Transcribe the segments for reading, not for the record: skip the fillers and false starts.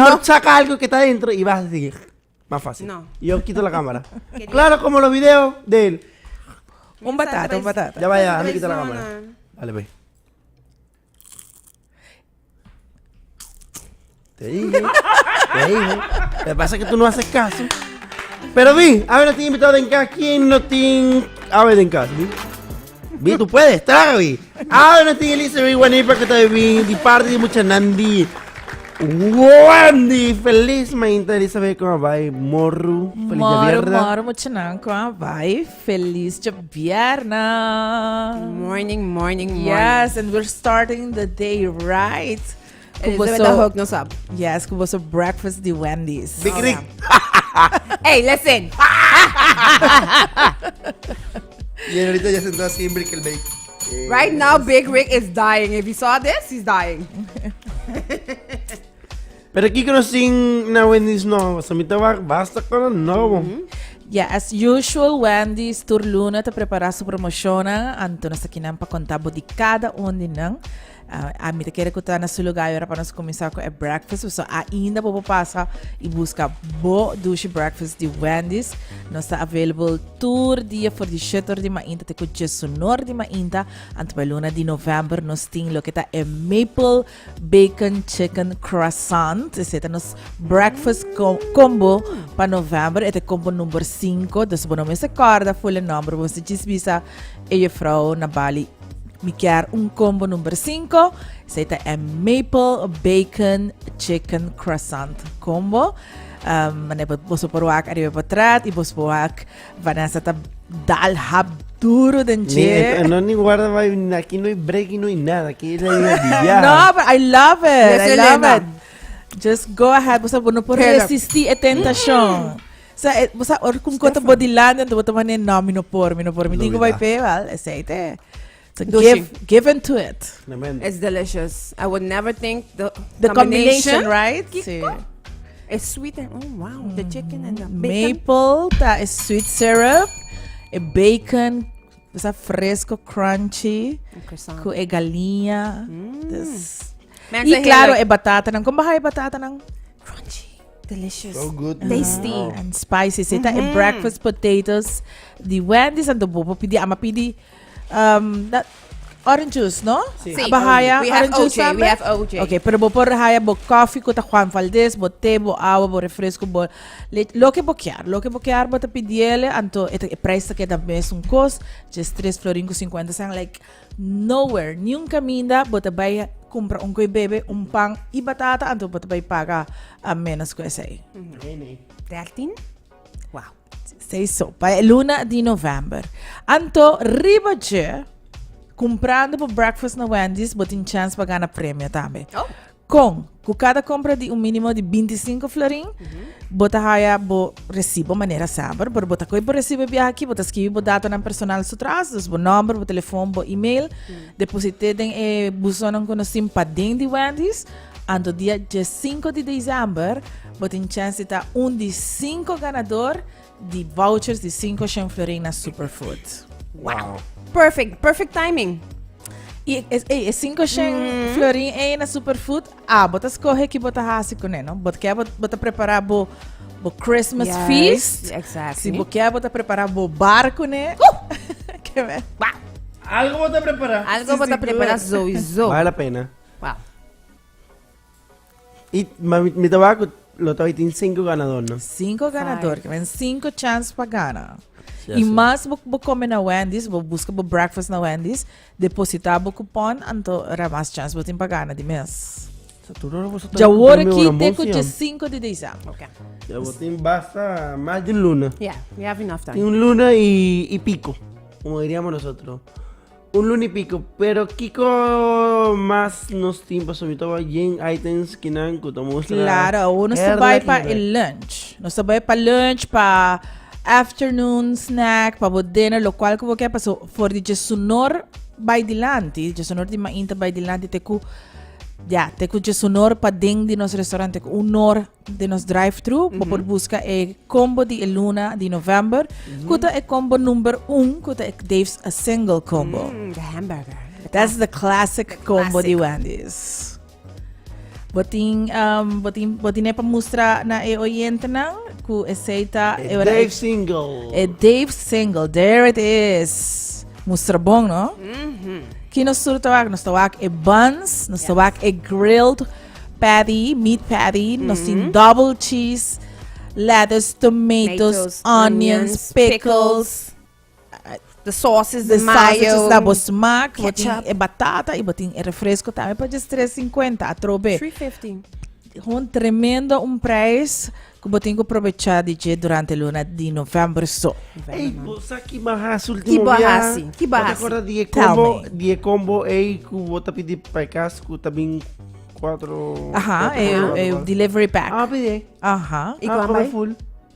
mejor saca algo que está adentro y vas a seguir. Más fácil. No. Y yo quito la cámara. Claro, como los videos de él. Un batata. Ya vaya, déjame quitar la cámara. Dale, ve. Te dije. Lo que pasa es que tú no haces caso. Pero vi, a ver, no estoy invitado en casa. ¿Quién no tiene? A ver, en casa, vi. Vi, tú puedes, traga, vi. A ver, no tiene Elizabeth, Guanipa, que te vi. Di parte de mucha Nandi. Wendy, feliz mainta Elizabeth, como va? Morru, feliz viernes. Moro, muito não, como vai? Feliz de viernes. Morning. Yes, and we're starting the day right. Elizabeth Ahok nos up. Yes, com você breakfast de Wendy's. Big Rick. Hey, listen. Y ahorita ya sentó así en Brickell Bake. Right now, Big Rick is dying. If you saw this, he's dying. Pero aqui que nós na Wendy's no, sa mitawag basta ko na no. Yeah, as usual, Wendy's turluna te prepara su promosiona anto nasa kinampa kontabo di cada um dinang. A mim te quer que tá na seu lugar para nós começar com a breakfast, so ainda vou passar e buscar bo douche breakfast de Wendy's. Nós está available tour dia for de shetor de mainta te com sonor de mainta ante baluna de novembro nós tem lo que tá é maple bacon chicken croissant, esse é nos breakfast combo para novembro, é combo número 5, dus bom nome se corda full number, você diz visa e frau na Bali me quer combo número 5. Esse é Maple Bacon Chicken Croissant Combo. Mane você pode usar arriba para trás e você pode usar vanessa tá dal hab duro dentro. Não nem guarda vai aqui não é break não é nada aqui é dia. No, but I love it. I love it. Just go ahead. Você não pode resistir a tentação. Você kung kota body land and você manen no minopor. Me digo vai pegar, aceite. So give into it. It's delicious. I would never think the combination, right? Sí. It's sweet and the chicken and the maple, that is sweet syrup, a bacon, basta fresco, crunchy, com a galinha. E claro, é batata ng. Kung baka é batata ng crunchy, delicious, so good, tasty, and spicy. Ita é breakfast potatoes. The Wendy's and the bobo pidi amapidi. That orange juice, no? Sí. Bahaya, we have orange juice. We have OJ. Okay, pero bo por haya bo coffee ko ta Juan Valdez, bo té, bo agua, bo refresco, bo lo que bo quer, bo ta pidiele, anto ito price que da mes un cos, just 3 floringo 50 sang like nowhere, ni un caminda, bo ta bay compra un koi bebe, un pang y batata, anto bo ta bay paga a menos ko ese. 13? Wow. Sei so, pa luna di November. Anto riba je comprando por breakfast na Wendy's, botin chance para ganhar prêmio também. Com cada compra de mínimo de 25 florin, bota haya bo recibo maneira saber, por bota coi bo recibo via aqui, bota escrever bo data nan personal su trás, dus bo number, bo telefone, bo email, deposite den e busonan kono simpa den de Wendy's, anto dia 5 de dezembro, botin chance ta de 5 ganador de vouchers de 5 florin na Superfood. Wow. Perfect timing. E 5 florin é na Superfood. Bota escorrer que bota raça com não. Bota preparar bo Christmas feast. Exactly. Se quer bota preparar bo barco, né? Quer ver? Algo bota preparar. Algo bota preparar Zoe. Vale a pena. Wow. E mi tabaco lo tem 5 ganadores, não? 5 ganadores, que vem 5 chances para ganhar. E mais vou comer na Wendy's, vou buscar o breakfast na Wendy's, depositar o cupom, então era mais chance para pagar na de mês. Já agora aqui tem com dia 5 de dezembro. Okay. Já tem basta mais de luna. Yeah, we have enough time. Tem luna y pico, como diríamos nosotros. Luna y pico, pero Kiko más nos tiempos sobre todo en items que não cutamos. Claro, uno se vai para el lunch. Nós se vai para lunch, para afternoon snack, para dinner, lo qual que você quer, para for de sonor by dilante, de sonor de mainta by dilante te ku te ku de sonor para dentro de nosso restaurante, hora de nos drive-thru, por busca e combo de luna de novembro, kuta e combo número 1, kuta e Dave's a single combo. The hamburger. That's the classic combo de Wendy's. botin pa mustra na oyente nang ku eseita Dave Single. Dave Single. There it is. Mustra bom, no? Que nos tawag buns, nos tawag grilled patty, meat patty, nos tin double cheese, lettuce, tomatoes, onions, pickles, The sauces, the the mayo. sausages na bosmak, ketchup. botin batata e botin refresco também para just 3.50 a trobe. $3.50. Um tremendo preço que botin ko aprovechar durante luna de novembro so. Ei, você que barraço último barraço, dia. que barraço. Agora Tell me. die combo ei que bota pedir para casa que também 4. Aha, é o delivery pack. Ah, pedi. Aha. Ikaw como ba? full.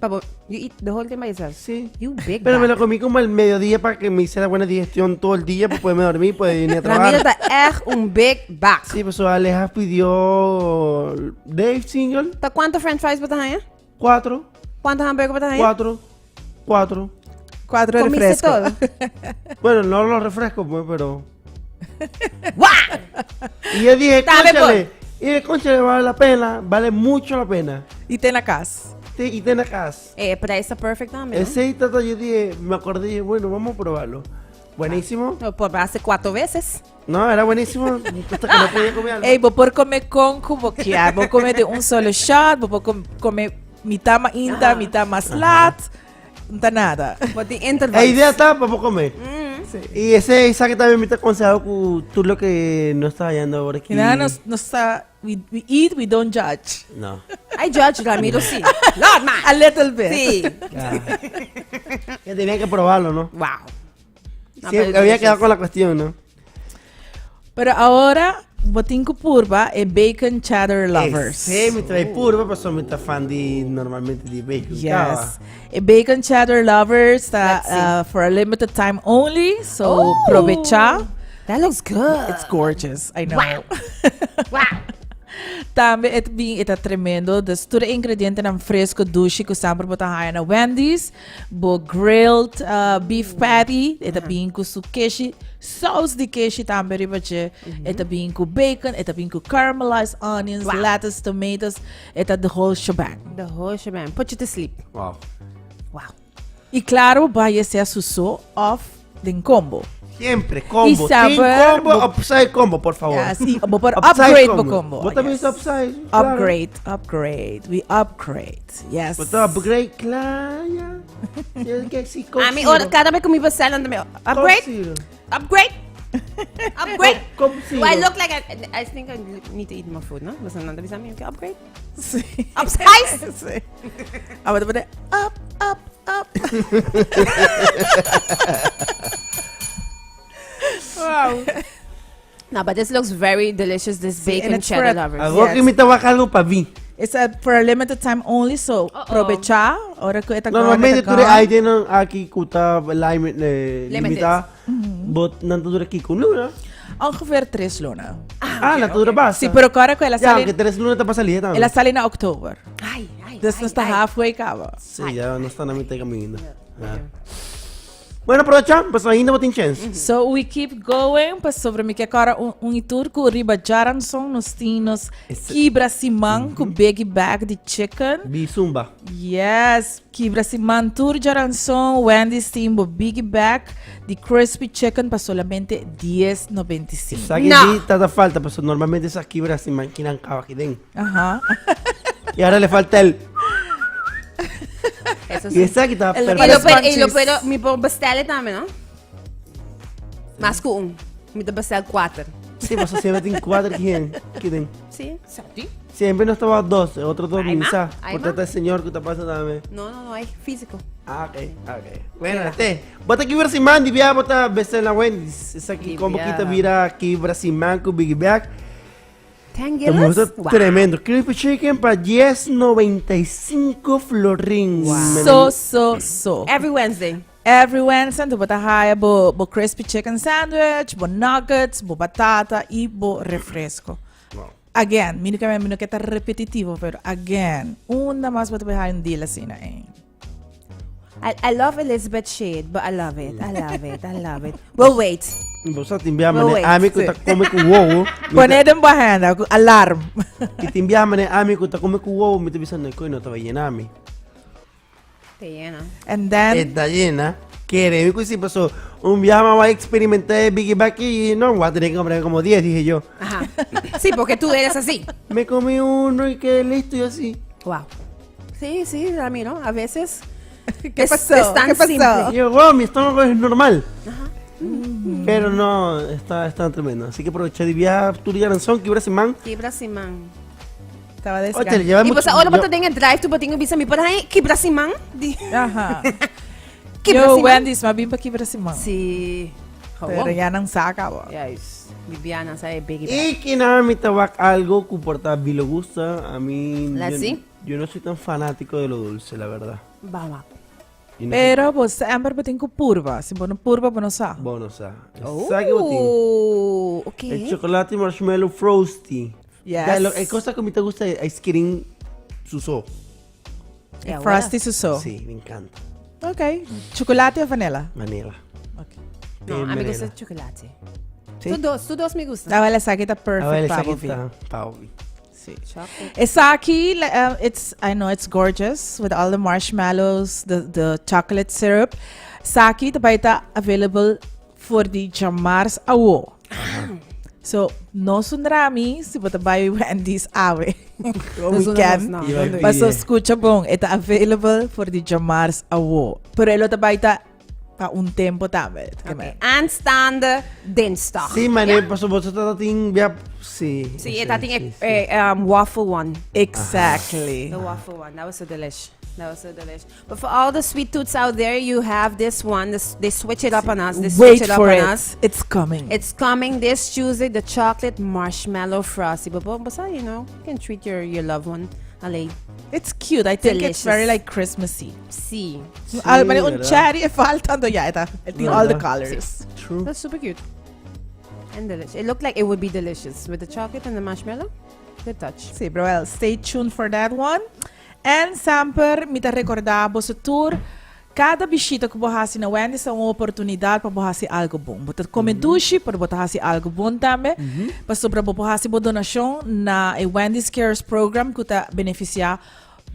Pabo, you eat the whole thing by yourself? Sí. You big Pero me bag. lo comí como al mediodía para que me hiciera buena digestión todo el día, para poderme dormir, poder venir a Ramiro trabajar. está echt big bag. Sí, pues Aleja pidió Dave Single, ¿Está cuántos french fries botas ahí? 4, ¿Cuántos hamburguesas botas ahí? 4, 4. 4 ¿Comiste refresco. todo? Bueno, no los refrescos, pues, pero... ¡Guau! Y yo dije, Dale, cónchale, cónchale, vale la pena, vale mucho la pena. E tem na casa. Sí, y ten acá. Pero está perfecto también. Ese y tata, yo dije, me acordé, dije, bueno, vamos a probarlo. Buenísimo. ¿No? Por hace 4 veces. No, era buenísimo. Hasta que no podía comer algo. Ei, vou por comer com cuboquiar. Vou comer de solo shot, vou por comer mitad ainda, mitad mais lat. Não tá nada. Por the La intervals. idea está para comer. Y ese Isaac también me está aconsejado que tú lo que no estás hallando ahora aquí. E nada, we eat, we don't judge. No. I judge Ramiro, sí. Lord, man. A little bit. Sí. Que tenía que probarlo, ¿no? Wow. Sí, había quedado con la cuestión, ¿no? Pero agora, botinco purba e bacon cheddar lovers. Sí, me trae puro, pero soy muy fan de normalmente de bacon. Yes. A bacon cheddar lovers for a limited time only. So, aprovecha. That looks good. It's gorgeous. I know. Wow. Também é tremendo. Dus tudo ingrediente ng fresco dushi que sempre botar na Wendy's. Bo grilled beef patty. É bem com sukeshi. Sauce de queijo também ribache. É bem com bacon. É bem com caramelized onions, Wow. lettuce, tomatoes. É the whole shebang. The whole shebang. Put you to sleep. Wow. Wow. E claro, vai ser suso off den combo. Siempre, combo. Y King saber- combo, upside combo, por favor. Yes, y vou por Upside upgrade bo combo. Vos también Yes. es upside. claro. Upgrade. We upgrade. Yes. Vos estás upgrade, claro. Ya. Tienes que sí, Coke A mí, Zero. cada vez que me iba a salir, Coke upgrade, Zero. upgrade, upgrade. Coke Do Zero. I look like I think I need to eat more food, no? Basta nanda bisa mi, okay, upgrade. Sí. Upsize. Sí. Ahora te up. Wow. No, but this looks very delicious. This and bacon it's for cheddar a- lovers. Agora Yes. que me estaba algo para mí. It's for a limited time only, so aprovechar. Ahora que está Normalmente tú eres ahí tienen aquí que está limitada. Bot nanto dura aqui com luna. Ongeveer 3 luna. Ah, nanto dura basta. Sí, pero agora que ela Ya, sale, aunque 3 lunas está para salir también. ela sale na October. Ay, ay, Dus ay, não está ay. halfway acaba. Sí, ya no está na mitad de camino. Ah. Bueno, aprovecha, pues ainda botin chance. So we keep going, pa sobre mi que agora tour ku riba jaranson nos tinos kibra simang ku big bag de chicken. Bizumba. Yes, kibra simang tour jaranson Wendy's team bo big bag de crispy chicken pa solamente 10.95. Sabe que No. di tanta falta, pues normalmente esas quibras se manquinan aquí dentro. Ajá. Y ahora le falta el. Eso Y sí. esa que está El- Y perfecta. lo puedo, mi puedo bestellen también, ¿no? Más que un. Mi te bestel 4. Sí, pues siempre tienen 4 aquí dentro. Sí, ¿sí? Siempre no estaba 2, otros 2 Ay, ma. quizás. Ay, Por ma. tanto, el señor que te pasa también. No, hay físico. Ah, ok. Bueno, bota aqui Brasimán, divya bota besta na Wendy's. Essa aqui, como Divya. kita vira aqui Brasimán com Big Bag. 10 Estamos gillas? Wow. tremendo. Crispy Chicken para 10.95 florín. So. Every Wednesday. Every Wednesday, tu bota haya bo crispy chicken sandwich, bo nuggets, bo batata e bo refresco. Wow. Again, mino que tá repetitivo, pero again, una más bota haya un deal assim na I love Elizabeth shade, but I love it. I love it. Well, wait. Você te enviamos Well, né wait. amigo tá come com ovo. Poner en bajanda, alarm. E te enviamos né amigo tá come com ovo, me te avisando que não tava llenami. Te llena. And then, Está llena. Queremos que si pasó un viaje más a experimentar Biggie Back y no voy a tener que comprar como 10, dije yo. Ajá. Sí, porque tú eres así. Me comí uno y quedé listo y así. Wow. Sí, sí, Ramiro. A veces ¿qué pasó? es tan ¿Qué pasó? simple. Y yo, wow, mi estómago es normal. Pero no, está tremendo. Así que aproveché de viajar Turian Son, que se man. Kibra Simang. Estaba Oye, le descansando. llevamos Y pues ahora para tener drive, tú puedes bisa mi para ahí Kibra Simang. Ajá. Kibra Yo, Simang. Wendy's, mabim pa kibra si Mang. Sí. Pero yan ang saka ba? Yes. Viviana sa Biggie. Y que nada, mi tabac algo que por me lo gusta. A mí, ¿La sí? yo no soy tan fanático de lo dulce, la verdad. Vamos. Y no Pero, pues, amber bating ko purba. Si bono purba, bono sa. soy- Bueno, o sea, ¿sabes qué botín? Oh, El okay. chocolate marshmallow frosty. Yes. Ya, el cosa que a mí te gusta es ice cream suso. Yeah, Frosty suso. Sí, me encanta. Okay. Chocolate o vanilla? Vanilla. Okay. No, Bien a mí me vanilla. gusta chocolate. Sí. Tú dos me gustan. Dawala sa kita A ver, perfect esa pa aquí Bobby. está. Pauvi. Sí. Chocolate. Esaki, I know it's gorgeous with all the marshmallows, the chocolate syrup. Saki, tabaita available for the Jamars Awo. So, no sunrami, si batabay Wendy's awe. Weekend. No, Iba no, a Paso pide. escucha bong, ita available for the Jamars Awo. Pero elo tabaita pa un tempo tabe. Okay. Aanstaande dinsdag. Sí, mané, pasó vos estás via. Sí. Sí, dat ding waffle one. Exactly. The waffle one. That was so delish. That was so delish. But for all the sweet tooths out there, you have this one. They switch it up on us. They switch Wait it up for on it. us. It's coming. It's coming this Tuesday, the chocolate marshmallow frosty. But you know, you can treat your loved one. Alay. It's cute. I think Delicious. it's very like Christmassy. Sí. Sí, Almani un ¿verdad? cherry e faltando ya ita. I think all the ¿Verdad? colors. True. That's super cute. And delicious. It looked like it would be delicious with the chocolate and the marshmallow. Good touch. Sí, pero well, stay tuned for that one. And Samper, mita recordar sa tour, cada bisita que você na Wendy's é uma oportunidade para você algo bom. Você come dushi para você algo bom também. Para sobre você boa donação na Wendy's Cares Program que está beneficiar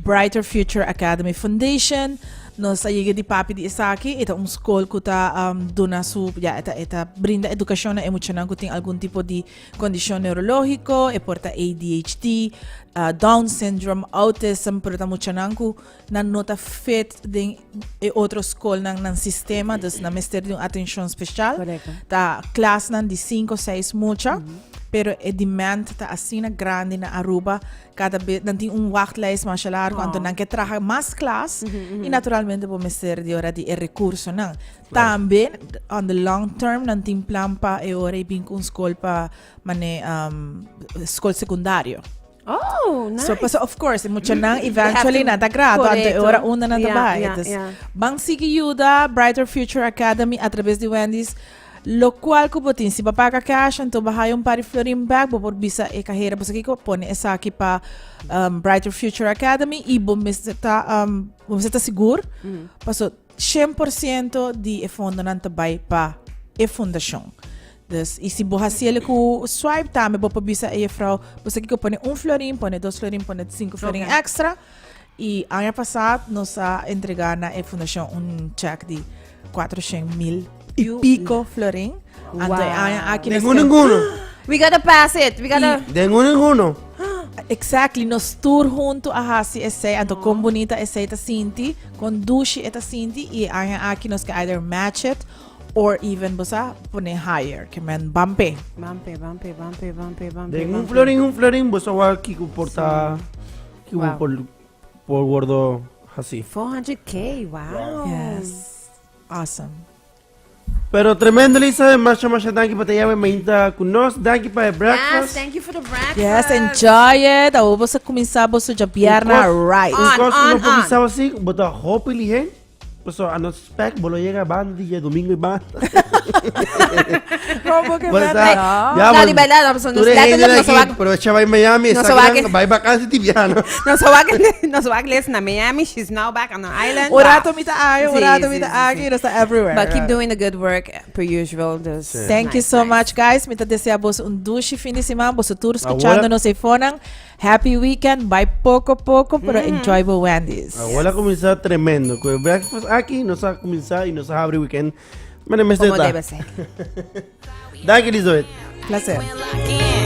Brighter Future Academy Foundation. Nós aí de papi de Isaki, ita escola que está dona su, ita brinda educação emocional que tem algum tipo de condição neurológico, e porta ADHD, Down syndrome, autism, pero emocional que na nota fit de outra escola ng sistema, dus na mister de atenção especial. Correcto. Ta class nan di 5 6 mucha. Pero e demand ta assim na grande na Aruba cada vez não tem wachtlijst mais largo então não quer trabalhar mais class e naturalmente vamos ser de hora de recurso não também on the long term não tem plan pa e hora bem com escola pa mane escola secundário. Oh, nice. So of course mucha nang eventually to- na ta grado ante correcto. hora una na Yeah, tabay yeah, Então, yeah. bang sige yuda Brighter Future Academy através de Wendy's. Lo qual ko botin si papaga cash anto bahay yung pari florin bag bo por bisa e carreira bo saki ko pone esa aqui pa Brighter Future Academy e bom tá seguro paso 100% de fundo nan tabay pa e fundação. Dus e se borraciele ko swipe tame bo bisa e frau bo saki ko pone florin, pone 2 florin, pone 5 florin Okay. extra. E ano passado nos entregar na e fundação check de 400,000 e pico florin. Wow. Aqui De ninguno. We gotta pass it. We gotta. De ninguno. Exactly, nos tour junto a hasi essay, anto com bonita essay ta sinti, con dushi eta sinti, e aqui nos que either match it, or even bosa pone higher, que men bampe. Bampe. De un florín, vos agua aquí porta. Que Wow. por gordo así. 400K. Wow. Yes. Awesome. Pero tremendo, Lisa. Marcha, danke para te llame mainta con nos. Danke para el Yes, breakfast. thank you for the breakfast. Yes, enjoy it. Awo bosa começar bosa de pierna right. On, Cosa on, no on. pensaba así, bota hope y ligen. Pues a nos spec, bolo llega bandi, domingo y banda. ¿Cómo que Bueno, verdad? está- No. ya, No, bueno, di verdad, no, tú eres lahat hater alam, aquí, nasawag- pero siya va en Miami, No sa sawag- kanang vai vacancy tibiano. Nasawag na Miami. She's now back on the island. Urato mita ayo, Sí, urato sí, mita sí, agi, sí. nasa everywhere. But keep doing the good work per usual. Thank you so much, guys. Mita deseamos un dulce fin de semana. Vosotros Ahora- escuchándonos en Fonan. Happy weekend. Bye poco poco, pero enjoyable Wendy's. Agora começar tremendo. Com o breakfast aqui, nós vamos começar e nós vamos abrir o weekend. Mas não me Como está. debe ser. Danke, Elizabeth. Placer. When lock in.